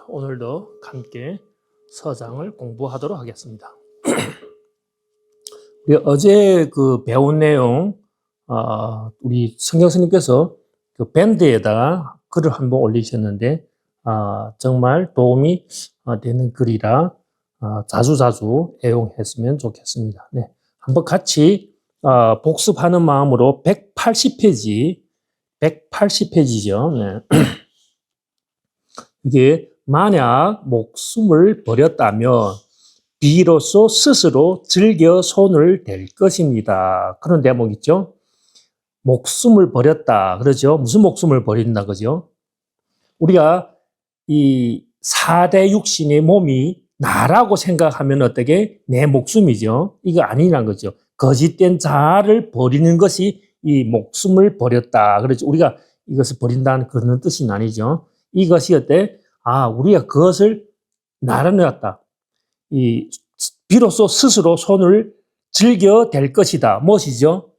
오늘도 함께 서장을 공부하도록 하겠습니다. 우리 어제 배운 내용, 우리 성경 스님께서 그 밴드에다가 글을 한번 올리셨는데, 정말 도움이 되는 글이라 자주자주 애용했으면 좋겠습니다. 네, 한번 같이 복습하는 마음으로 180페이지죠. 네. 이게 만약 목숨을 버렸다면 비로소 스스로 즐겨 손을 댈 것입니다. 그런 대목 있죠. 목숨을 버렸다. 그러죠. 무슨 목숨을 버린다. 그죠. 우리가 이 4대 육신의 몸이 나라고 생각하면 어떻게? 내 목숨이죠. 이거 아니란 거죠. 거짓된 자아를 버리는 것이 이 목숨을 버렸다. 그렇죠. 우리가 이것을 버린다는 그런 뜻은 아니죠. 이것이 어때? 우리가 그것을 나눠놨다. 비로소 스스로 손을 즐겨 댈 것이다. 무엇이죠?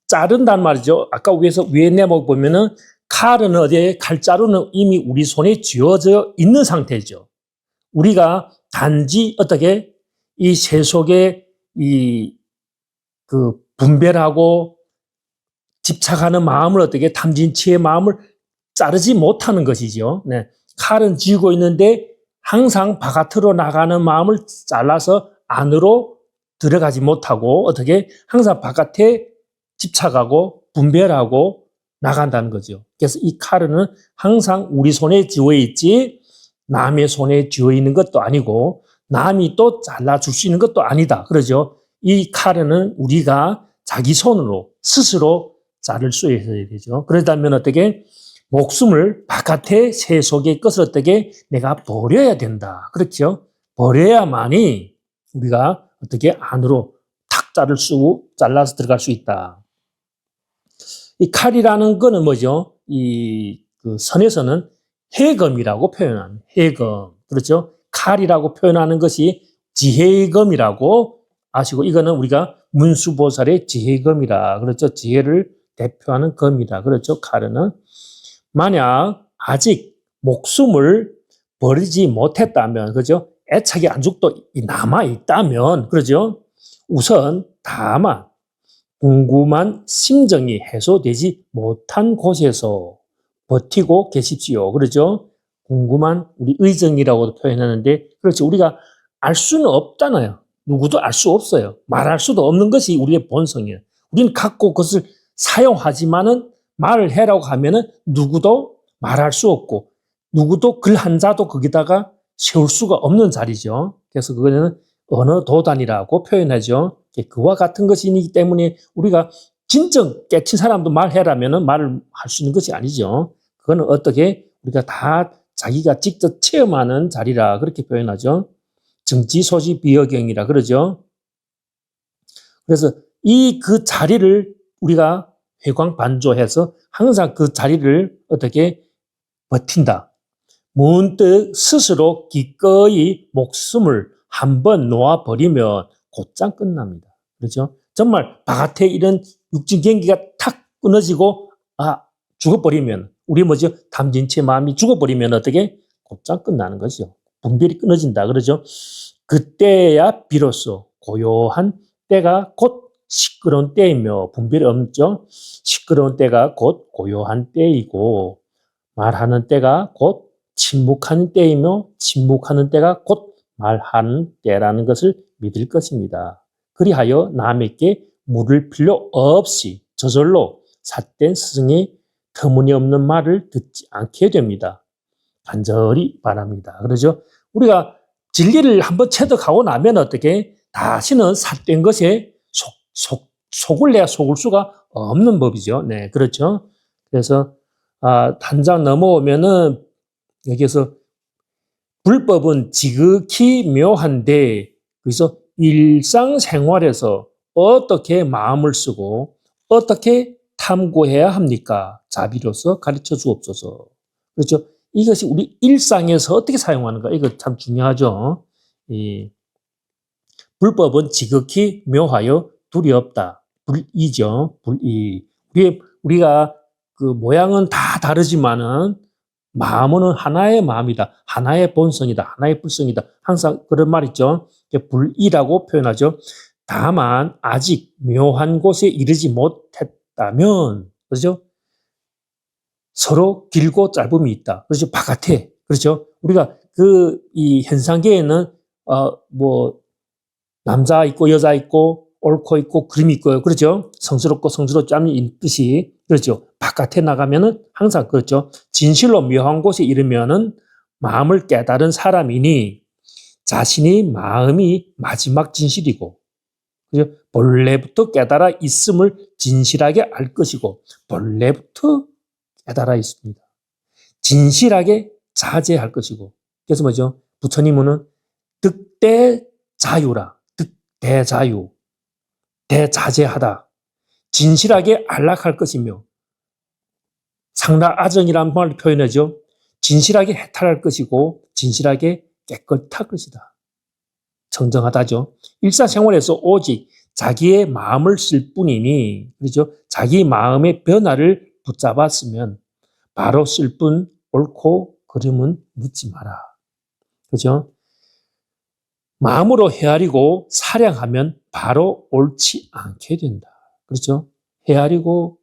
자른단 말이죠. 아까 위에 내목 보면은 칼은 어디에? 칼자루는 이미 우리 손에 쥐어져 있는 상태죠. 우리가 단지 어떻게? 이 세속에 분별하고 집착하는 마음을 어떻게? 탐진치의 마음을 자르지 못하는 것이죠. 네. 칼은 쥐고 있는데 항상 바깥으로 나가는 마음을 잘라서 안으로 들어가지 못하고 어떻게 항상 바깥에 집착하고 분별하고 나간다는 거죠. 그래서 이 칼은 항상 우리 손에 쥐어 있지 남의 손에 쥐어 있는 것도 아니고 남이 또 잘라줄 수 있는 것도 아니다. 그러죠. 이 칼은 우리가 자기 손으로 스스로 자를 수 있어야 되죠. 그러다면 어떻게? 목숨을 바깥의 세속의 것을 어떻게 내가 버려야 된다. 그렇죠? 버려야만이 우리가 어떻게 안으로 탁 잘라서 들어갈 수 있다. 이 칼이라는 거는 뭐죠? 그 선에서는 해검이라고 표현하는 해검. 그렇죠? 칼이라고 표현하는 것이 지혜의 검이라고 아시고 이거는 우리가 문수보살의 지혜검이라. 그렇죠? 지혜를 대표하는 검이다. 그렇죠? 칼은. 만약 아직 목숨을 버리지 못했다면, 그죠? 애착이 안죽도 남아있다면, 그러죠? 우선 다만 궁금한 심정이 해소되지 못한 곳에서 버티고 계십시오. 그러죠? 궁금한 우리 의정이라고도 표현하는데, 그렇죠. 우리가 알 수는 없잖아요. 누구도 알 수 없어요. 말할 수도 없는 것이 우리의 본성이에요. 우리는 갖고 그것을 사용하지만은 말을 해라고 하면은 누구도 말할 수 없고 누구도 글 한자도 거기다가 세울 수가 없는 자리죠. 그래서 그거는 언어도단이라고 표현하죠. 그와 같은 것이기 때문에 우리가 진정 깨친 사람도 말해라면은 말을 할 수 있는 것이 아니죠. 그거는 어떻게 우리가 다 자기가 직접 체험하는 자리라 그렇게 표현하죠. 정지소지 비여경이라 그러죠. 그래서 그 자리를 우리가 회광반조해서 항상 그 자리를 어떻게 버틴다. 문득 스스로 기꺼이 목숨을 한번 놓아버리면 곧장 끝납니다. 그렇죠? 정말 바깥에 이런 육진 경기가 탁 끊어지고 죽어버리면 우리 뭐죠? 탐진치의 마음이 죽어버리면 어떻게? 곧장 끝나는 거죠. 분별이 끊어진다. 그러죠? 그때야 비로소 고요한 때가 곧 시끄러운 때이며 분별이 없죠. 시끄러운 때가 곧 고요한 때이고 말하는 때가 곧 침묵하는 때이며 침묵하는 때가 곧 말하는 때라는 것을 믿을 것입니다. 그리하여 남에게 물을 필요 없이 저절로 삿된 스승의 터무니없는 말을 듣지 않게 됩니다. 간절히 바랍니다. 그러죠? 우리가 진리를 한번 체득하고 나면 어떻게 다시는 삿된 것에 속을 내야 속을 수가 없는 법이죠. 네, 그렇죠. 그래서 단장 넘어오면은 여기서 불법은 지극히 묘한데 그래서 일상생활에서 어떻게 마음을 쓰고 어떻게 탐구해야 합니까? 자비로서 가르쳐 주옵소서. 그렇죠. 이것이 우리 일상에서 어떻게 사용하는가 이거 참 중요하죠. 불법은 지극히 묘하여 둘이 없다. 불이죠. 불이. 우리가 그 모양은 다 다르지만은 마음은 하나의 마음이다. 하나의 본성이다. 하나의 불성이다. 항상 그런 말 있죠. 불이라고 표현하죠. 다만 아직 묘한 곳에 이르지 못했다면, 그렇죠? 서로 길고 짧음이 있다. 그렇죠? 바깥에. 그렇죠? 우리가 이 현상계에는, 남자 있고, 여자 있고, 옳고 있고, 그림이 있고요. 그렇죠? 성스럽고 성스럽지 않은 있듯이. 그렇죠? 바깥에 나가면은 항상 그렇죠. 진실로 묘한 곳에 이르면은 마음을 깨달은 사람이니 자신이 마음이 마지막 진실이고, 그죠? 본래부터 깨달아 있음을 진실하게 알 것이고, 본래부터 깨달아 있습니다. 진실하게 자제할 것이고. 그래서 뭐죠? 부처님은 득대자유라. 득대자유. 대자제하다. 진실하게 안락할 것이며, 상라아정이라는 말을 표현하죠. 진실하게 해탈할 것이고, 진실하게 깨끗할 것이다. 정정하다죠. 일상생활에서 오직 자기의 마음을 쓸 뿐이니, 그렇죠? 자기 마음의 변화를 붙잡았으면 바로 쓸 뿐 옳고 그름은 묻지 마라. 그렇죠? 마음으로 헤아리고 사량하면 바로 옳지 않게 된다. 그렇죠? 헤아리고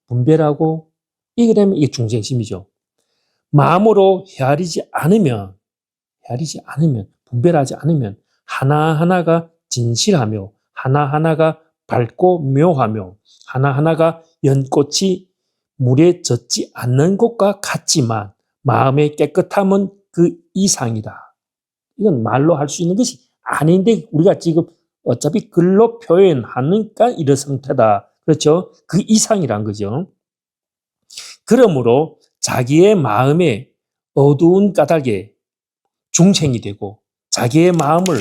분별하고 이게 되면 이게 중생심이죠. 마음으로 헤아리지 않으면 분별하지 않으면 하나하나가 진실하며 하나하나가 밝고 묘하며 하나하나가 연꽃이 물에 젖지 않는 것과 같지만 마음의 깨끗함은 그 이상이다. 이건 말로 할 수 있는 것이 아닌데 우리가 지금 어차피 글로 표현하니까 이런 상태다. 그렇죠? 그 이상이란 거죠. 그러므로 자기의 마음의 어두운 까닭에 중생이 되고 자기의 마음을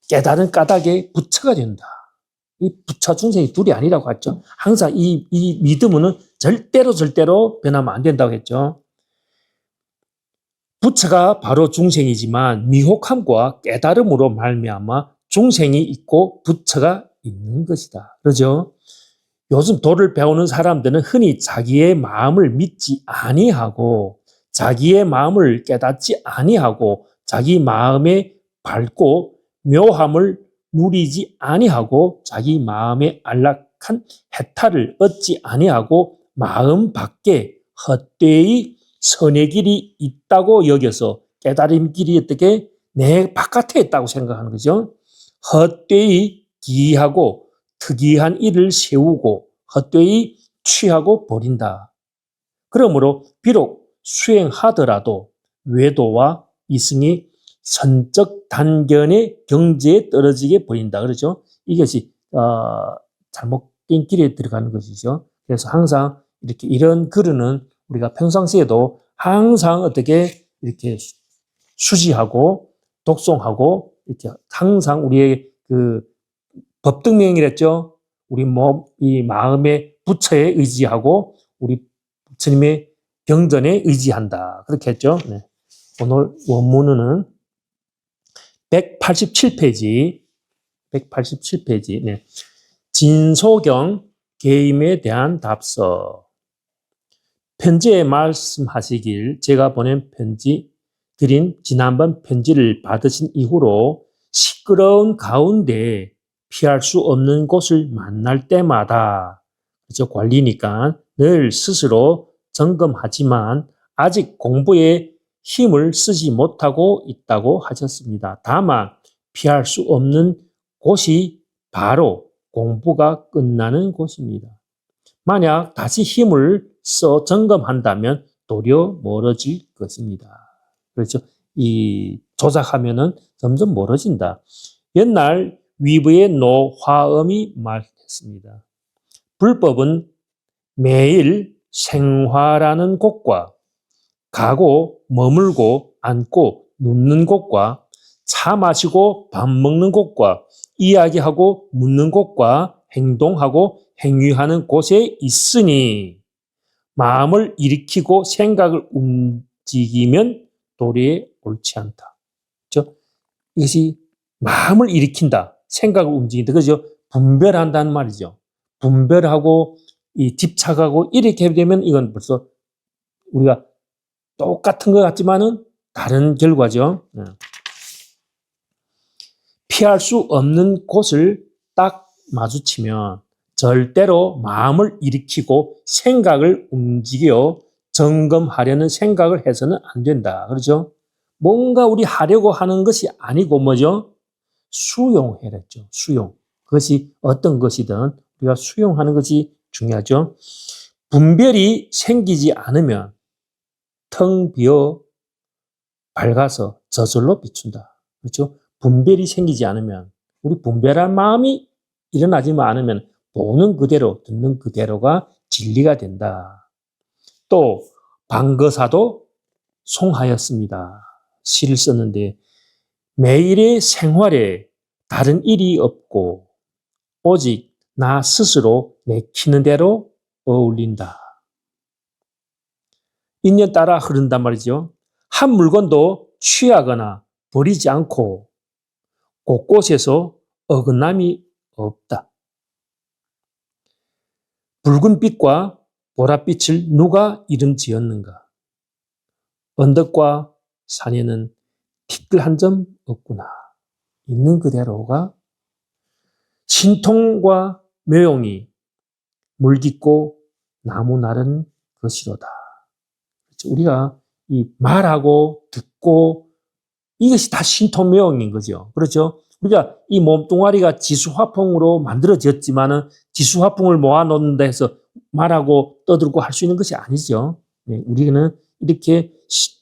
깨달은 까닭에 부처가 된다. 이 부처 중생이 둘이 아니라고 했죠. 항상 이 믿음은 절대로 변하면 안 된다고 했죠. 부처가 바로 중생이지만 미혹함과 깨달음으로 말미암아 중생이 있고 부처가 있는 것이다. 그러죠? 요즘 도를 배우는 사람들은 흔히 자기의 마음을 믿지 아니하고 자기의 마음을 깨닫지 아니하고 자기 마음의 밝고 묘함을 누리지 아니하고 자기 마음의 안락한 해탈을 얻지 아니하고 마음 밖에 헛되이 선의 길이 있다고 여겨서 깨달음 길이 어떻게 내 바깥에 있다고 생각하는 거죠. 헛되이 기이하고 특이한 일을 세우고 헛되이 취하고 버린다. 그러므로 비록 수행하더라도 외도와 이승이 선적 단견의 경지에 떨어지게 보인다. 그렇죠? 이것이 잘못된 길에 들어가는 것이죠. 그래서 항상 이렇게 이런 글은 우리가 평상시에도 항상 어떻게 이렇게 수지하고 독송하고 이렇게 항상 우리의 그 법등명이랬죠. 우리 이 마음의 부처에 의지하고 우리 부처님의 경전에 의지한다. 그렇게 했죠. 네. 오늘 원문은 187페이지. 네. 진소경 계임에 대한 답서. 편지에 말씀하시길 제가 보낸 편지 드린 지난번 편지를 받으신 이후로 시끄러운 가운데 피할 수 없는 곳을 만날 때마다 그렇죠? 관리니까 늘 스스로 점검하지만 아직 공부에 힘을 쓰지 못하고 있다고 하셨습니다. 다만 피할 수 없는 곳이 바로 공부가 끝나는 곳입니다. 만약 다시 힘을 써 점검한다면 도리어 멀어질 것입니다. 그렇죠? 이 조작하면은 점점 멀어진다. 옛날 위부의 노화엄이 말했습니다. 불법은 매일 생화라는 곳과 가고 머물고 앉고 눕는 곳과 차 마시고 밥 먹는 곳과 이야기하고 묻는 곳과 행동하고 행위하는 곳에 있으니 마음을 일으키고 생각을 움직이면 도리에 옳지 않다. 그렇죠? 이것이 마음을 일으킨다. 생각을 움직인다. 그죠? 분별한다는 말이죠. 분별하고 이 집착하고 이렇게 되면 이건 벌써 우리가 똑같은 것 같지만은 다른 결과죠. 피할 수 없는 곳을 딱 마주치면 절대로 마음을 일으키고 생각을 움직여 점검하려는 생각을 해서는 안 된다. 그렇죠? 뭔가 우리 하려고 하는 것이 아니고 뭐죠? 수용해랬죠. 수용. 그것이 어떤 것이든 우리가 수용하는 것이 중요하죠. 분별이 생기지 않으면 텅 비어 밝아서 저절로 비춘다. 그렇죠? 분별이 생기지 않으면, 우리 분별한 마음이 일어나지만 않으면 보는 그대로, 듣는 그대로가 진리가 된다. 또 방거사도 송하였습니다. 시를 썼는데 매일의 생활에 다른 일이 없고 오직 나 스스로 내키는 대로 어울린다. 인연 따라 흐른단 말이죠. 한 물건도 취하거나 버리지 않고 곳곳에서 어긋남이 없다. 붉은 빛과 보랏빛을 누가 이름 지었는가? 언덕과 산에는 티끌 한 점 없구나. 있는 그대로가 신통과 묘용이 물 깊고 나무 나른 것이로다. 우리가 이 말하고 듣고 이것이 다 신통묘용인 거죠. 그렇죠? 우리가 이 몸뚱아리가 지수화풍으로 만들어졌지만은 지수화풍을 모아놓는다 해서 말하고 떠들고 할 수 있는 것이 아니죠. 네, 우리는 이렇게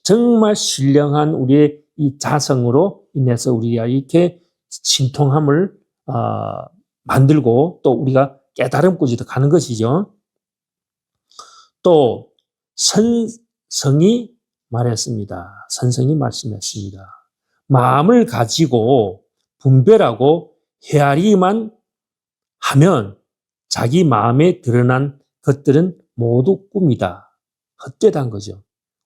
정말 신령한 우리의 이 자성으로 인해서 우리가 이렇게 신통함을 만들고 또 우리가 깨달음까지도 가는 것이죠. 또 선성이 말했습니다. 선성이 말씀했습니다. 마음을 가지고 분별하고 헤아리기만 하면 자기 마음에 드러난 것들은 모두 꿈이다. 헛되다는 거죠.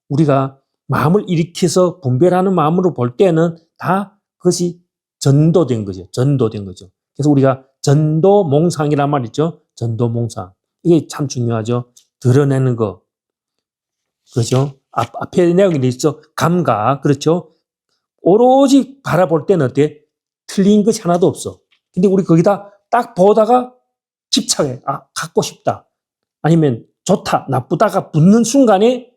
우리가 마음을 일으켜서 분별하는 마음으로 볼 때는 다 그것이 전도된 거죠. 전도된 거죠. 그래서 우리가 전도몽상이란 말 있죠. 전도몽상. 이게 참 중요하죠. 드러내는 거. 그렇죠? 앞에 내용이 있죠. 감각. 그렇죠? 오로지 바라볼 때는 어때? 틀린 것이 하나도 없어. 근데 우리 거기다 딱 보다가 집착해. 갖고 싶다. 아니면 좋다, 나쁘다가 붙는 순간에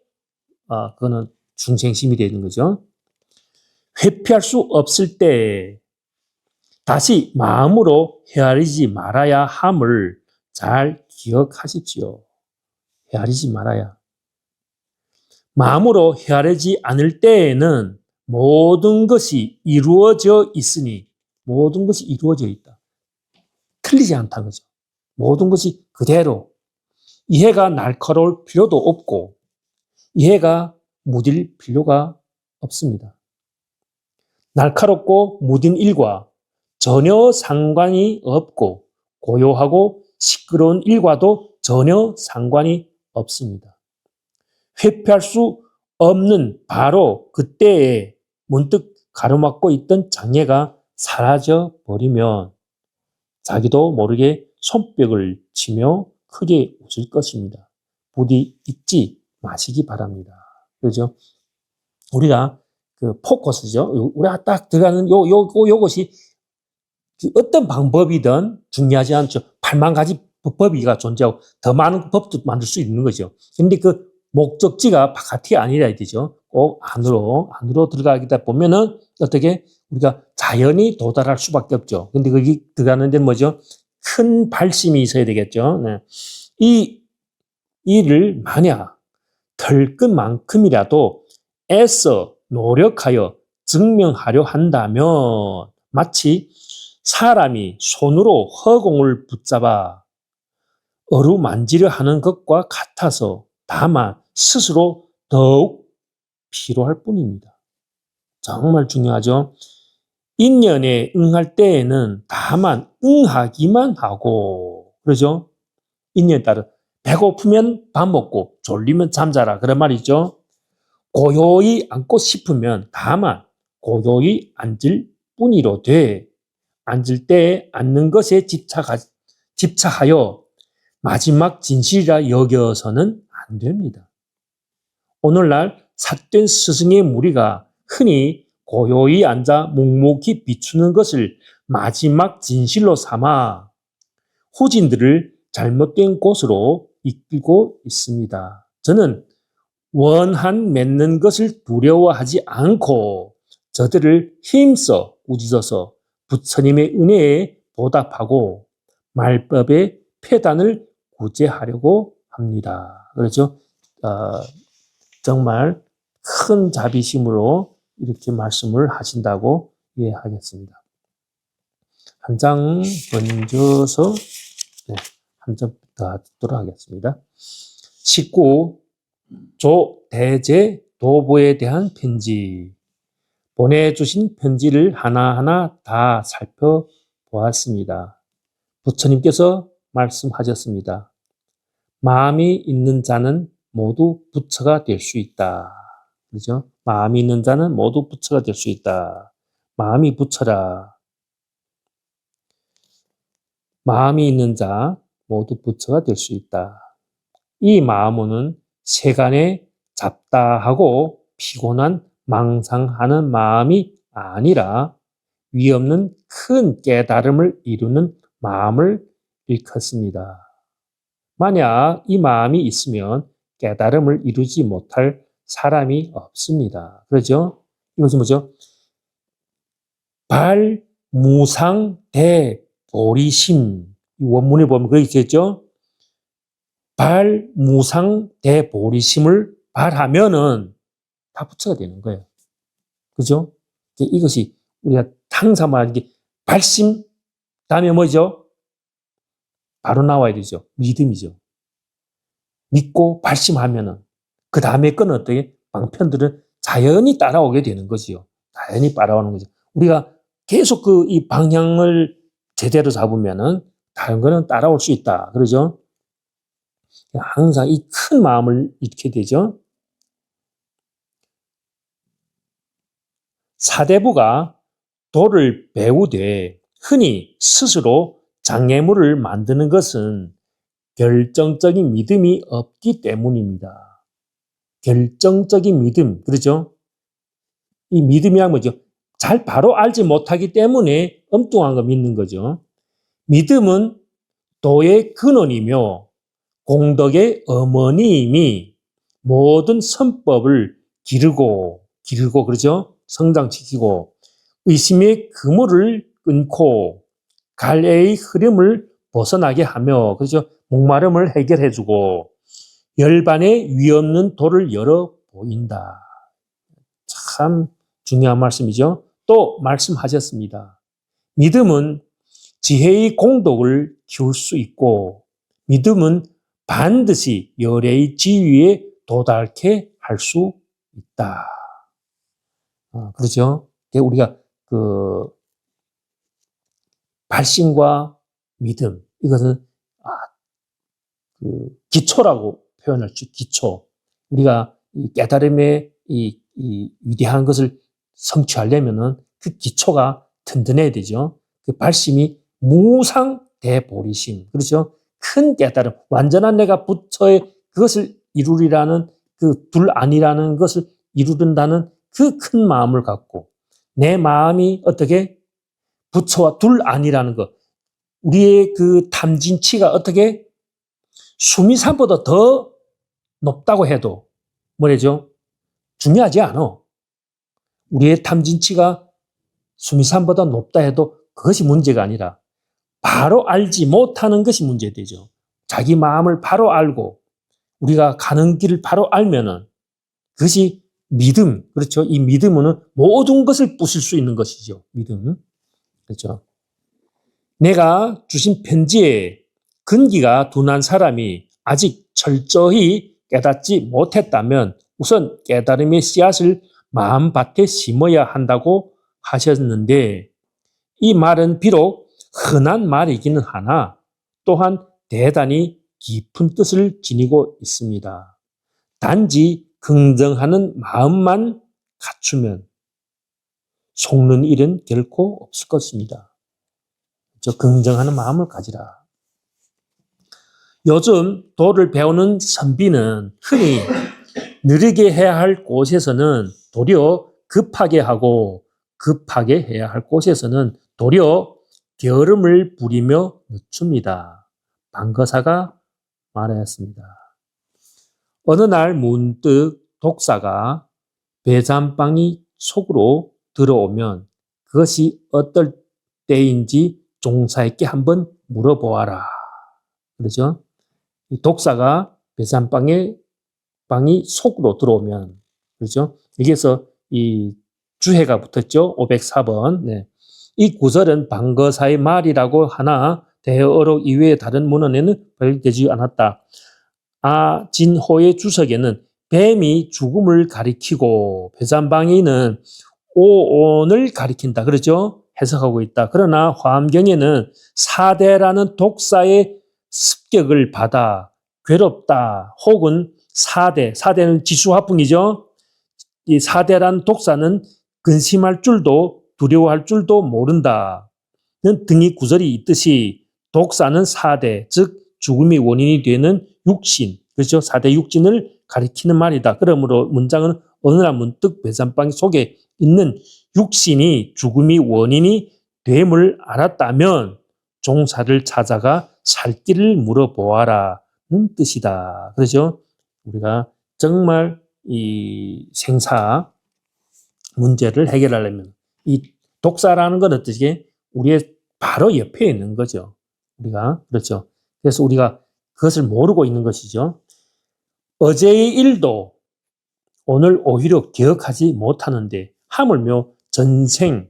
그거는 중생심이 되는 거죠. 회피할 수 없을 때 다시 마음으로 헤아리지 말아야 함을 잘 기억하십시오. 헤아리지 말아야. 마음으로 헤아리지 않을 때에는 모든 것이 이루어져 있으니 모든 것이 이루어져 있다. 틀리지 않다는 거죠. 모든 것이 그대로. 이해가 날카로울 필요도 없고 이해가 무딜 필요가 없습니다. 날카롭고 무딘 일과 전혀 상관이 없고 고요하고 시끄러운 일과도 전혀 상관이 없습니다. 회피할 수 없는 바로 그때에 문득 가로막고 있던 장애가 사라져 버리면 자기도 모르게 손뼉을 치며 크게 웃을 것입니다. 부디 잊지 마시기 바랍니다. 그죠? 우리가 그 포커스죠. 우리가 딱 들어가는 요것이 어떤 방법이든 중요하지 않죠. 8만 가지 법이가 존재하고 더 많은 법도 만들 수 있는 거죠. 근데 그 목적지가 바깥이 아니라 되죠. 꼭 안으로 들어가다 보면은 어떻게 우리가 자연히 도달할 수밖에 없죠. 근데 거기 들어가는 데는 뭐죠? 큰 발심이 있어야 되겠죠. 네. 이 일을 만약 털끝만큼이라도 애써 노력하여 증명하려 한다면 마치 사람이 손으로 허공을 붙잡아 어루만지려 하는 것과 같아서 다만 스스로 더욱 피로할 뿐입니다. 정말 중요하죠. 인연에 응할 때에는 다만 응하기만 하고, 그러죠? 인연에 따라 배고프면 밥 먹고 졸리면 잠자라 그런 말이죠. 고요히 앉고 싶으면 다만 고요히 앉을 뿐이로되 앉을 때에 앉는 것에 집착하여 마지막 진실이라 여겨서는 안 됩니다. 오늘날 삿된 스승의 무리가 흔히 고요히 앉아 묵묵히 비추는 것을 마지막 진실로 삼아 후진들을 잘못된 곳으로 이끌고 있습니다. 저는 원한 맺는 것을 두려워하지 않고 저들을 힘써 꾸짖어서 부처님의 은혜에 보답하고 말법의 폐단을 구제하려고 합니다. 그렇죠? 정말 큰 자비심으로 이렇게 말씀을 하신다고 이해하겠습니다. 한 장 번져서 한 장 더 듣도록 하겠습니다. 19. 조대제 도보에 대한 편지. 보내주신 편지를 하나하나 다 살펴보았습니다. 부처님께서 말씀하셨습니다. 마음이 있는 자는 모두 부처가 될 수 있다. 그죠? 마음이 있는 자는 모두 부처가 될 수 있다. 마음이 부처라. 마음이 있는 자 모두 부처가 될 수 있다. 이 마음은 세간에 잡다하고 피곤한 망상하는 마음이 아니라 위없는 큰 깨달음을 이루는 마음을 일컫습니다. 만약 이 마음이 있으면 깨달음을 이루지 못할 사람이 없습니다. 그렇죠? 이것이 뭐죠? 발무상대보리심. 원문에 보면 그렇게 있겠죠? 발무상대보리심을 발하면은 다 부처가 되는 거예요. 그죠? 이것이 우리가 항상 말하는 게 발심, 다음에 뭐죠? 바로 나와야 되죠. 믿음이죠. 믿고 발심하면은 그 다음에 건 어떻게? 방편들은 자연히 따라오게 되는 거지요. 자연히 따라오는 거죠. 우리가 계속 이 방향을 제대로 잡으면은 다른 거는 따라올 수 있다. 그러죠? 항상 이 큰 마음을 잃게 되죠. 사대부가 도를 배우되 흔히 스스로 장애물을 만드는 것은 결정적인 믿음이 없기 때문입니다. 결정적인 믿음, 그렇죠? 이 믿음이란 뭐죠? 잘 바로 알지 못하기 때문에 엉뚱한 거 믿는 거죠. 믿음은 도의 근원이며 공덕의 어머니임이 모든 선법을 기르고 그러죠? 성장시키고 의심의 그물을 끊고 갈래의 흐름을 벗어나게 하며 그렇죠? 목마름을 해결해주고 열반에 위없는 도를 열어 보인다. 참 중요한 말씀이죠. 또 말씀하셨습니다. 믿음은 지혜의 공덕을 키울 수 있고 믿음은 반드시 열애의 지위에 도달케 할 수 있다. 그렇죠? 우리가 발심과 믿음 이것은 기초라고 표현할 수 기초. 우리가 이 깨달음의 이 위대한 것을 성취하려면은 그 기초가 든든해야 되죠. 그 발심이 무상대보리심. 그렇죠? 큰 깨달음, 완전한 내가 부처의 그것을 이루리라는 그 둘 아니라는 것을 이루른다는 그 큰 마음을 갖고 내 마음이 어떻게 부처와 둘 아니라는 것. 우리의 그 탐진치가 어떻게 수미산보다 더 높다고 해도 뭐래죠? 중요하지 않아. 우리의 탐진치가 수미산보다 높다 해도 그것이 문제가 아니라 바로 알지 못하는 것이 문제되죠. 자기 마음을 바로 알고 우리가 가는 길을 바로 알면은 그것이 믿음, 그렇죠? 이 믿음은 모든 것을 부술 수 있는 것이죠. 믿음. 그렇죠? 내가 주신 편지에 근기가 둔한 사람이 아직 철저히 깨닫지 못했다면 우선 깨달음의 씨앗을 마음밭에 심어야 한다고 하셨는데 이 말은 비록 흔한 말이기는 하나 또한 대단히 깊은 뜻을 지니고 있습니다. 단지 긍정하는 마음만 갖추면 속는 일은 결코 없을 것입니다. 긍정하는 마음을 가지라. 요즘 도를 배우는 선비는 흔히 느리게 해야 할 곳에서는 도리어 급하게 하고 급하게 해야 할 곳에서는 도리어 게으름을 부리며 늦춥니다. 방거사가 말하였습니다. 어느 날 문득 독사가 배잔빵이 속으로 들어오면 그것이 어떨 때인지 종사에게 한번 물어보아라. 그렇죠? 이 독사가 배잔빵이 속으로 들어오면, 그렇죠? 여기에서 이 주해가 붙었죠. 504번. 네. 이 구절은 방거사의 말이라고 하나 대어록 이외의 다른 문헌에는 발견되지 않았다. 진호의 주석에는 뱀이 죽음을 가리키고 배잔방이는 오온을 가리킨다. 그렇죠? 해석하고 있다. 그러나 화엄경에는 사대라는 독사의 습격을 받아 괴롭다 혹은 사대는 지수화풍이죠. 이 사대라는 독사는 근심할 줄도 두려워할 줄도 모른다. 등의 구절이 있듯이 독사는 사대, 즉 죽음의 원인이 되는 육신, 그렇죠? 사대 육신을 가리키는 말이다. 그러므로 문장은 어느 날 문득 배잔빵 속에 있는 육신이 죽음의 원인이 됨을 알았다면 종사를 찾아가 살 길을 물어보아라는 뜻이다. 그렇죠? 우리가 정말 이 생사 문제를 해결하려면 이 독사라는 건 어떻게 우리의 바로 옆에 있는 거죠. 우리가 그렇죠. 그래서 우리가 그것을 모르고 있는 것이죠. 어제의 일도 오늘 오히려 기억하지 못하는데 하물며 전생,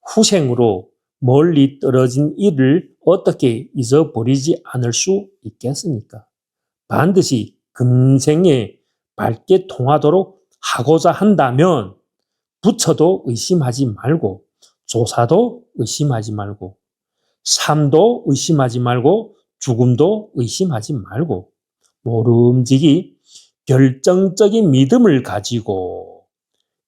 후생으로 멀리 떨어진 일을 어떻게 잊어버리지 않을 수 있겠습니까? 반드시 금생에 밝게 통하도록 하고자 한다면 부처도 의심하지 말고 조사도 의심하지 말고 삶도 의심하지 말고 죽음도 의심하지 말고 모름지기 결정적인 믿음을 가지고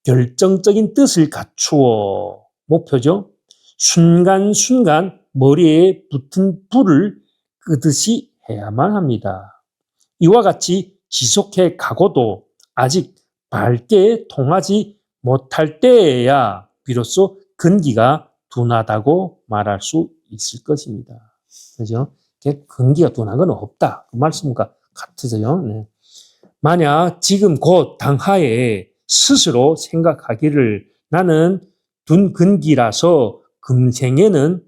결정적인 뜻을 갖추어 목표죠. 순간순간 머리에 붙은 불을 끄듯이 해야만 합니다. 이와 같이 지속해 가고도 아직 밝게 통하지 못할 때에야 비로소 근기가 둔하다고 말할 수 있을 것입니다. 그죠? 근기가 둔한 건 없다. 그 말씀과 같으세요. 네. 만약 지금 곧 당하에 스스로 생각하기를 나는 둔 근기라서 금생에는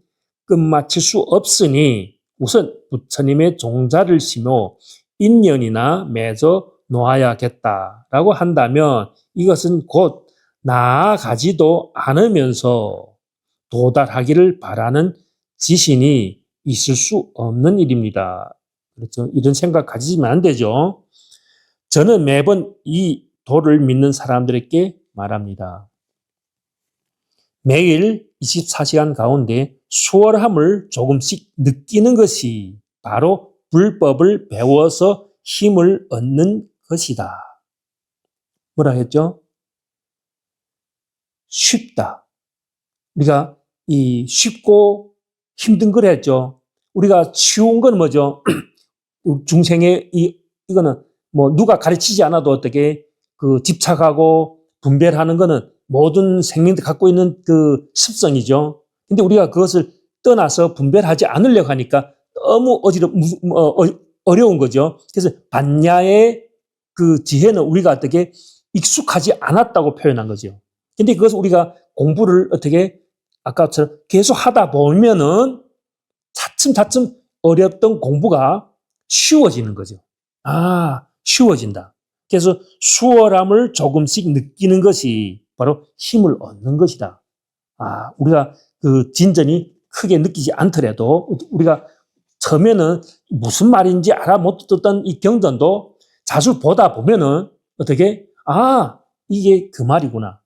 끝마칠 수 없으니 우선 부처님의 종자를 심어 인연이나 맺어 놓아야겠다라고 한다면 이것은 곧 나아가지도 않으면서 도달하기를 바라는 지신이 있을 수 없는 일입니다. 그렇죠? 이런 생각 가지시면 안 되죠. 저는 매번 이 도를 믿는 사람들에게 말합니다. 매일 24시간 가운데 수월함을 조금씩 느끼는 것이 바로 불법을 배워서 힘을 얻는 것이다. 뭐라 했죠? 쉽다. 우리가 이 쉽고 힘든 걸 했죠. 우리가 쉬운 건 뭐죠? 중생의 이거는 뭐 누가 가르치지 않아도 어떻게 그 집착하고 분별하는 거는 모든 생명들이 갖고 있는 그 습성이죠. 근데 우리가 그것을 떠나서 분별하지 않으려고 하니까 너무 어려운 거죠. 그래서 반야의 그 지혜는 우리가 어떻게 익숙하지 않았다고 표현한 거죠. 근데 그것을 우리가 공부를 어떻게 아까처럼 계속 하다 보면은 차츰차츰 어렵던 공부가 쉬워지는 거죠. 쉬워진다. 그래서 수월함을 조금씩 느끼는 것이 바로 힘을 얻는 것이다. 우리가 그 진전이 크게 느끼지 않더라도 우리가 처음에는 무슨 말인지 알아 못 듣던 이 경전도 자주 보다 보면은 어떻게 이게 그 말이구나.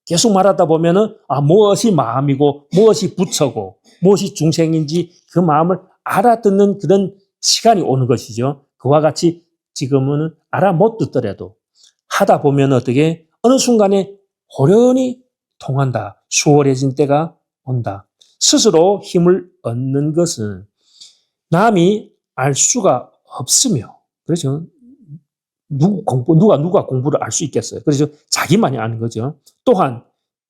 계속 말하다 보면은 무엇이 마음이고 무엇이 부처고 무엇이 중생인지 그 마음을 알아듣는 그런 시간이 오는 것이죠. 그와 같이 지금은 알아 못 듣더라도 하다 보면 어떻게 어느 순간에 호련히 통한다. 수월해진 때가 온다. 스스로 힘을 얻는 것은 남이 알 수가 없으며, 그렇죠? 누가 공부를 알 수 있겠어요. 그래서 자기만이 아는 거죠. 또한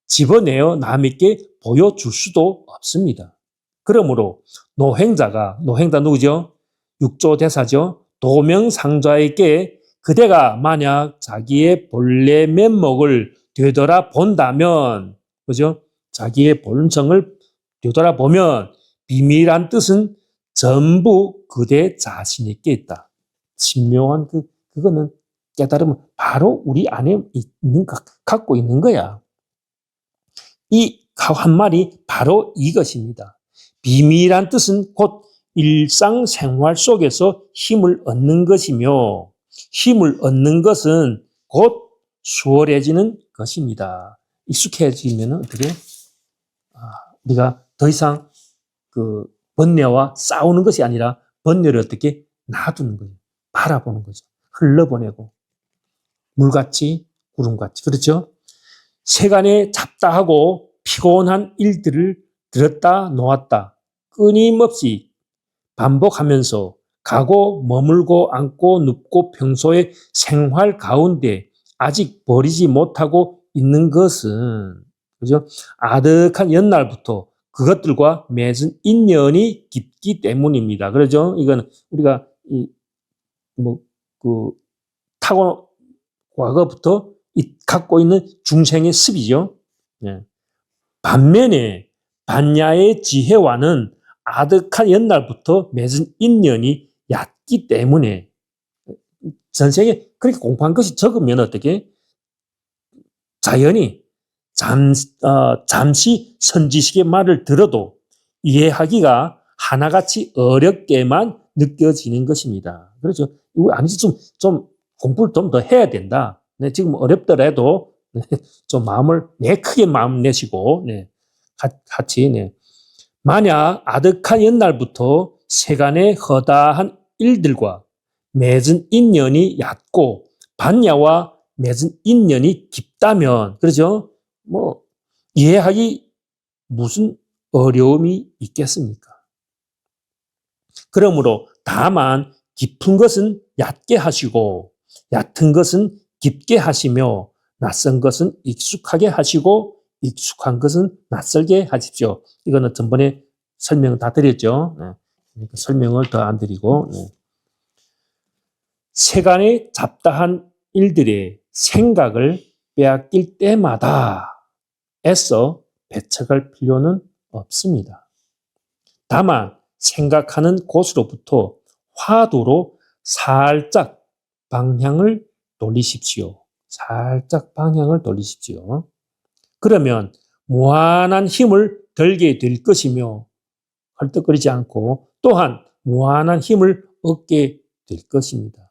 집어내어 남에게 보여줄 수도 없습니다. 그러므로 노행자 누구죠? 육조 대사죠. 도명상좌에게 그대가 만약 자기의 본래 면목을 되돌아 본다면, 그죠? 자기의 본성을 되돌아보면 비밀한 뜻은 전부 그대 자신에게 있다. 신묘한 그거는 깨달으면 바로 우리 안에 갖고 있는 거야. 이 한 말이 바로 이것입니다. 비밀한 뜻은 곧 일상생활 속에서 힘을 얻는 것이며, 힘을 얻는 것은 곧 수월해지는 것입니다. 익숙해지면 어떻게? 우리가 더 이상 그 번뇌와 싸우는 것이 아니라 번뇌를 어떻게 놔두는 거예요. 바라보는 거죠. 흘러보내고. 물같이, 구름같이. 그렇죠? 세간에 잡다하고 피곤한 일들을 들었다 놓았다 끊임없이 반복하면서 가고 머물고 앉고 눕고 평소의 생활 가운데 아직 버리지 못하고 있는 것은, 그죠? 아득한 옛날부터 그것들과 맺은 인연이 깊기 때문입니다. 그러죠? 이건 우리가 타고 과거부터 갖고 있는 중생의 습이죠. 네. 반면에 반야의 지혜와는 아득한 옛날부터 맺은 인연이 얕기 때문에 전생에 그렇게 공부한 것이 적으면 어떻게? 자연히 잠시 선지식의 말을 들어도 이해하기가 하나같이 어렵게만 느껴지는 것입니다. 그렇죠? 이거 아니지, 좀 공부를 좀 더 해야 된다. 네, 지금 어렵더라도 좀 크게 마음 내시고, 같이, 만약 아득한 옛날부터 세간의 허다한 일들과 맺은 인연이 얕고 반야와 맺은 인연이 깊다면, 그렇죠? 이해하기 무슨 어려움이 있겠습니까? 그러므로 다만 깊은 것은 얕게 하시고 얕은 것은 깊게 하시며 낯선 것은 익숙하게 하시고 익숙한 것은 낯설게 하십시오. 이거는 전번에 설명 다 드렸죠. 그러니까 설명을 더 안 드리고, 세간의 잡다한 일들의 생각을 빼앗길 때마다 애써 배척할 필요는 없습니다. 다만 생각하는 곳으로부터 화두로 살짝 방향을 돌리십시오. 살짝 방향을 돌리십시오. 그러면 무한한 힘을 들게 될 것이며 헐떡거리지 않고 또한 무한한 힘을 얻게 될 것입니다.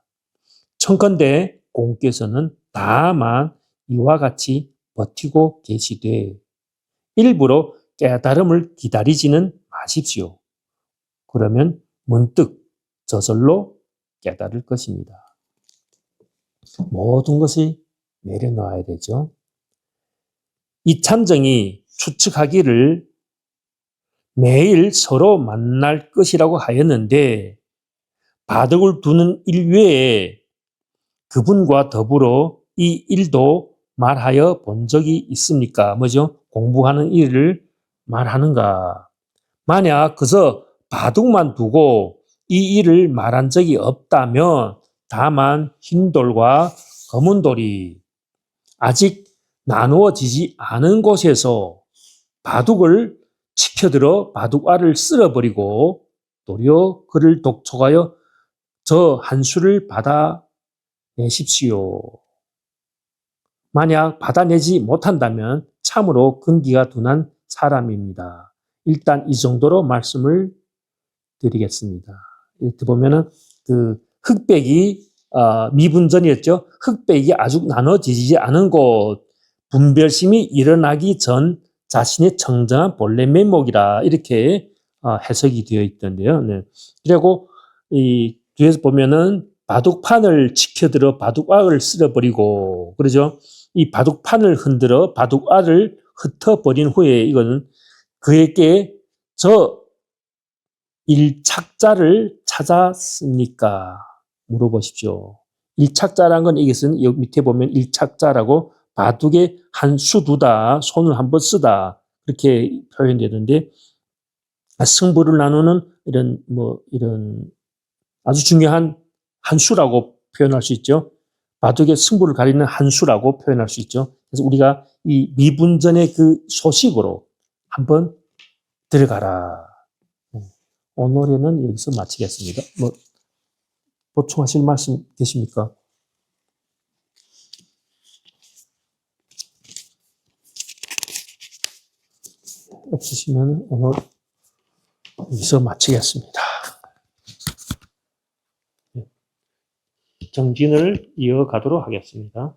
청컨대 공께서는 다만 이와 같이 버티고 계시되 일부러 깨달음을 기다리지는 마십시오. 그러면 문득 저절로 깨달을 것입니다. 모든 것을 내려놓아야 되죠. 이 참정이 추측하기를 매일 서로 만날 것이라고 하였는데 바둑을 두는 일 외에 그분과 더불어 이 일도 말하여 본 적이 있습니까? 뭐죠? 공부하는 일을 말하는가? 만약 그저 바둑만 두고 이 일을 말한 적이 없다면 다만 흰돌과 검은돌이 아직 나누어지지 않은 곳에서 바둑을 치켜들어 바둑알을 쓸어버리고 도리어 그를 독촉하여 저 한 수를 받아내십시오. 만약 받아내지 못한다면 참으로 근기가 둔한 사람입니다. 일단 이 정도로 말씀을 드리겠습니다. 이렇게 보면은 그 흑백이 미분전이었죠. 흑백이 아주 나눠지지 않은 곳, 분별심이 일어나기 전 자신의 정정한 본래 면목이라 이렇게 해석이 되어 있던데요. 그리고 이 뒤에서 보면은 바둑판을 치켜들어 바둑알을 쓸어버리고, 그러죠? 이 바둑판을 흔들어 바둑알을 흩어버린 후에 이거는 그에게 저 일착자를 찾았습니까? 물어보십시오. 일착자라는 건 이것은 여기 밑에 보면 일착자라고 바둑에 한 수 두다, 손을 한번 쓰다 그렇게 표현되는데 승부를 나누는 이런 아주 중요한 한 수라고 표현할 수 있죠. 바둑의 승부를 가리는 한 수라고 표현할 수 있죠. 그래서 우리가 이 미분전의 그 소식으로 한번 들어가라. 오늘에는 여기서 마치겠습니다. 보충하실 말씀 계십니까? 없으시면 오늘 여기서 마치겠습니다. 정진을 이어가도록 하겠습니다.